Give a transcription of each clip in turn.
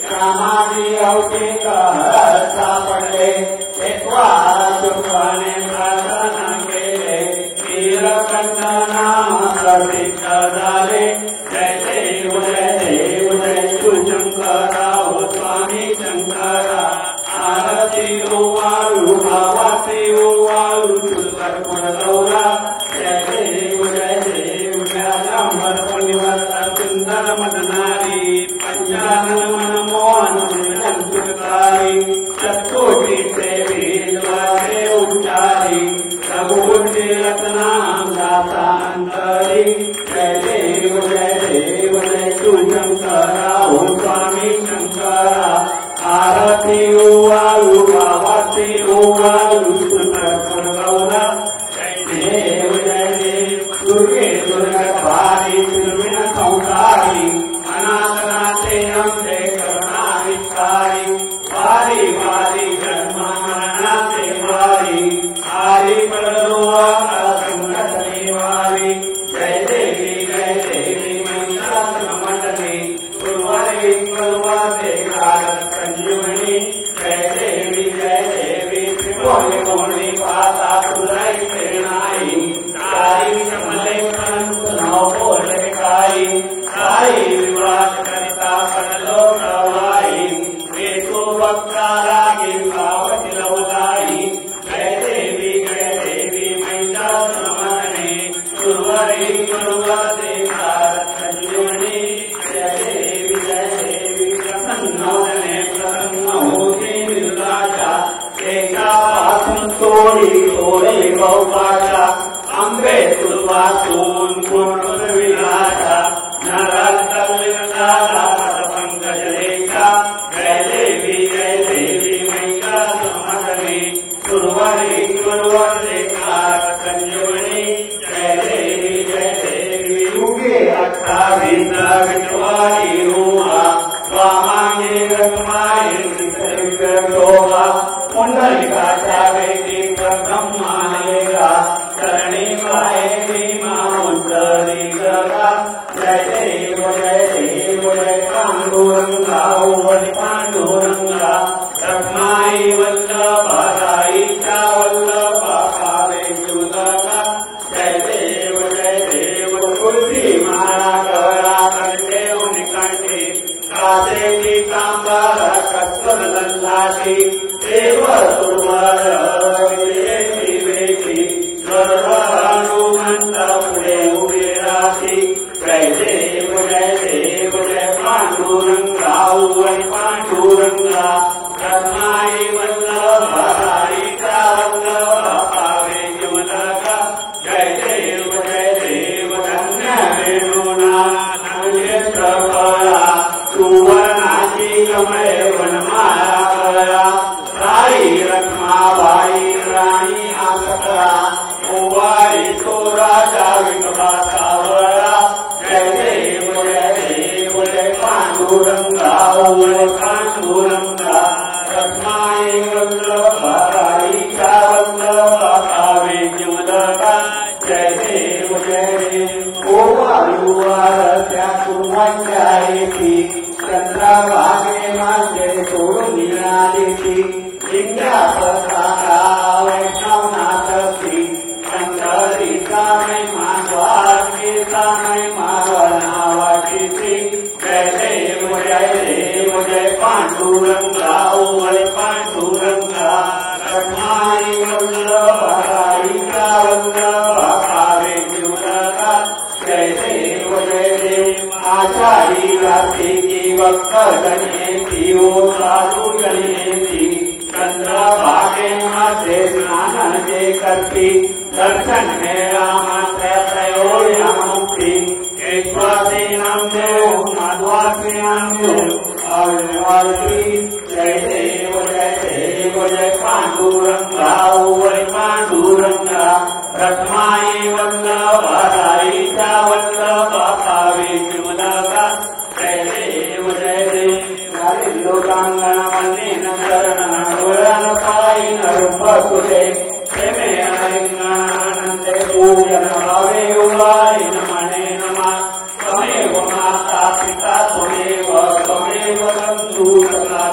Rama समाधी औकिक सापडले एकवा शुक्राने प्रार्थना केले नीलकंठ नाम प्रसिद्ध झाले जय देव जय शिवशंकरा हो स्वामी शंकरा आरती ओवाळू भावाचे ओवाळू सुंदर गौरा जय देव सुंदर मदनारी पंचानन मनमोहन सुखकारी चतुर्थी देवी द्वारे उच्चारी रघुवंशी रत्नाम दासांतरी जय देव जय शिवशंकरा हो स्वामी शंकरा आरती ओवाळू भावाची ओवाळू सुंदर गौरा जय देव दुर्गे दुर्गभारी दुर्विण संसारी अनाथनाथे अंधे करुणाविकारी वारी वारी जन्म मरणाचे वारी आरी पडलोवा संकटनी वारी जय देवी महिषासुरमर्दिनी गुरुवारी गुरुवारे कारक संजीवनी जय देवी त्रिभुवने भुवने पाता तुलाई प्रेरणाई साई कमले पंत नौ बोले काई साई विवाद करिता पडलो प्रवाई वेतो वक्ता रागी भावति लवलाई जय देवी महिषासुरमर्दिनी गुरुवारी गुरुवारे कारक संजीवनी जय देवी प्रसन्नवदने प्रसन्न होते निर्लाजा एका पासून तोडे बहुपाशा अंबे तुर्वातून पूर्ण विलासा नरातलिंगाला पंकज रेखा जय देवी महिषासुरमर्दिनी गुरुवारी गुरुवारे कारक संजीवनी जय देवी युगे 28 विठवारी हुआ स्वामांगे रत्माये विग्रहोवा पुंडलिकाचा वेदी ब्रह्मानेगा चरणी पाये भीमा मुंडली गगा जय देव जय पांडुरंगा ओवळी पांडुरंगा रत्माई वल्लभाईचा वल्लभा पावे जुदगा जय देव तुलसी माळा गळा कंठे उनिकांठी कासेची कांबार कस्तुर लल्लाची देव सुरवर विदेशी वेशी सर्व हनुमंत पुढे उभे राशी जय देव जय पांडुरंगा ओवळी पांडुरंगा रत्नाई वल्लभाईचा वल्लभा पावे जुदगा जय देव धन्य वेणुना नवनेत्र फळा सुवर्णाची कमळे वनमाळा कळा राई रत्नाबाई राणी आसरा ओवाळी तो राजा विठोबा सावळा जय देव जय पांडुरंगा ओवळी पांडुरंगा रत्नाई वल्लभाईचा वल्लभा पावे जुदगा जय देव ओवाळी वारत्या कुर्मांच्या येती चंद्रभागे माझे सोडून निघालेची लिंगा प्रसादा वैष्णवनाथी चंद्रिका महिमा स्वामीचा महिमा नावाची जय देव पांडुरंगा ओवळी पांडुरंगा रत्नाई वल्लभाईचा वल्लभा पावे जुदगा जय देव आषाढी रात्री वक्त गणेती ओ साधू गणेती चंद्रभागे मध्ये स्नान जे करती दर्शन मेळा मात्र प्रयोया मुक्ती विश्वासीनां देव माधवासीनां देव आविर्भावती जय देव जय पांडुरंगा ओवळी पांडुरंगा रत्नाई वल्लभाईचा वल्लभा पावे जुदगा जय देव लोकांगण मलिन शरण डोळ्यान पायी नरुपकुले प्रेमे आलिंगनानंदे पूजन भावे उभारी नमने नमा त्वमेव माता पिता त्वमेव बंधू सखा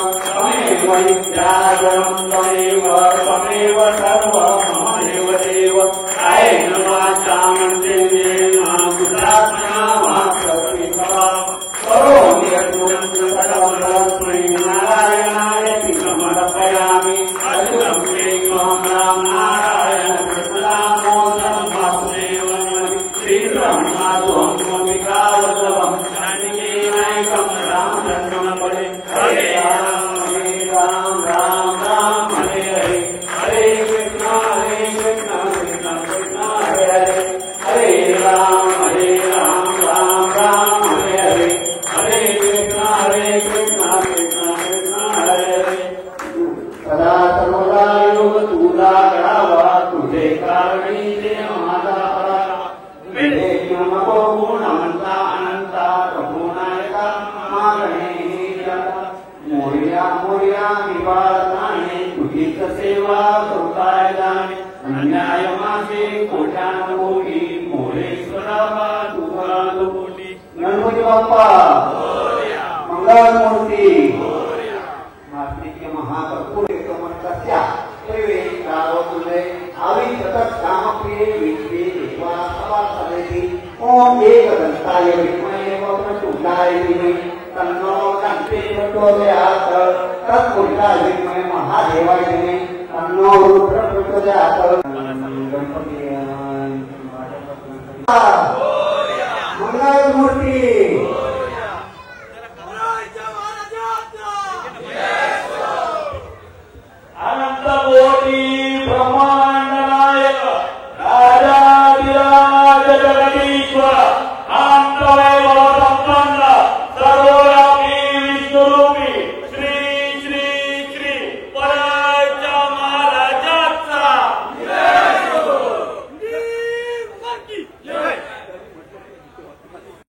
त्वमेव विद्याधरं त्वमेव सर्वं ममेव देव कायेन वाचा मन्येन बुद्ध्यात्मना वा प्रकृतिः करोमि यत्नं सकलं तस्मै नारायणाय समर्पयामि अजुतं प्रेमं राम नारायण कृष्णदामोदरं वासुदेवं श्रीब्रह्माद्वं विकावतवं जानकीनायकं रामचन्द्रं वन्दे हरे राम राम राम हरे हरे हरे कृष्ण कृष्ण कृष्ण हरे हरे हरे राम राम राम हरे हरे हरे कृष्ण कृष्ण कृष्ण हरे हरे सदा सर्वदा योग तुला करावा तुझे कारणी ते माझा मिळे नको गुणवंता अनंता प्रभुनायका मागणे मोर्या मोर्या निवारणाने तुझीच सेवा करताय जाणे अन्याय माझे कोट्यानकोटी मोरेश्वरावा तुझा कोटी गणपती बाप्पा मंगलमूर्ती मातीचे महाकर्पूर एकमंतस्या त्रिवेदावतुले आवी सतत कामप्रिय विश्वे देवा सभा सदेती ओम एकदंताय विद्महे वक्रतुंडाय धीमहि तन्नो दन्ति प्रचोदयात् तत्पुरुषाय विद्महे महादेवाय धीमहि तन्नो रुद्रः प्रचोदयात् गणपती मंगलमूर्ती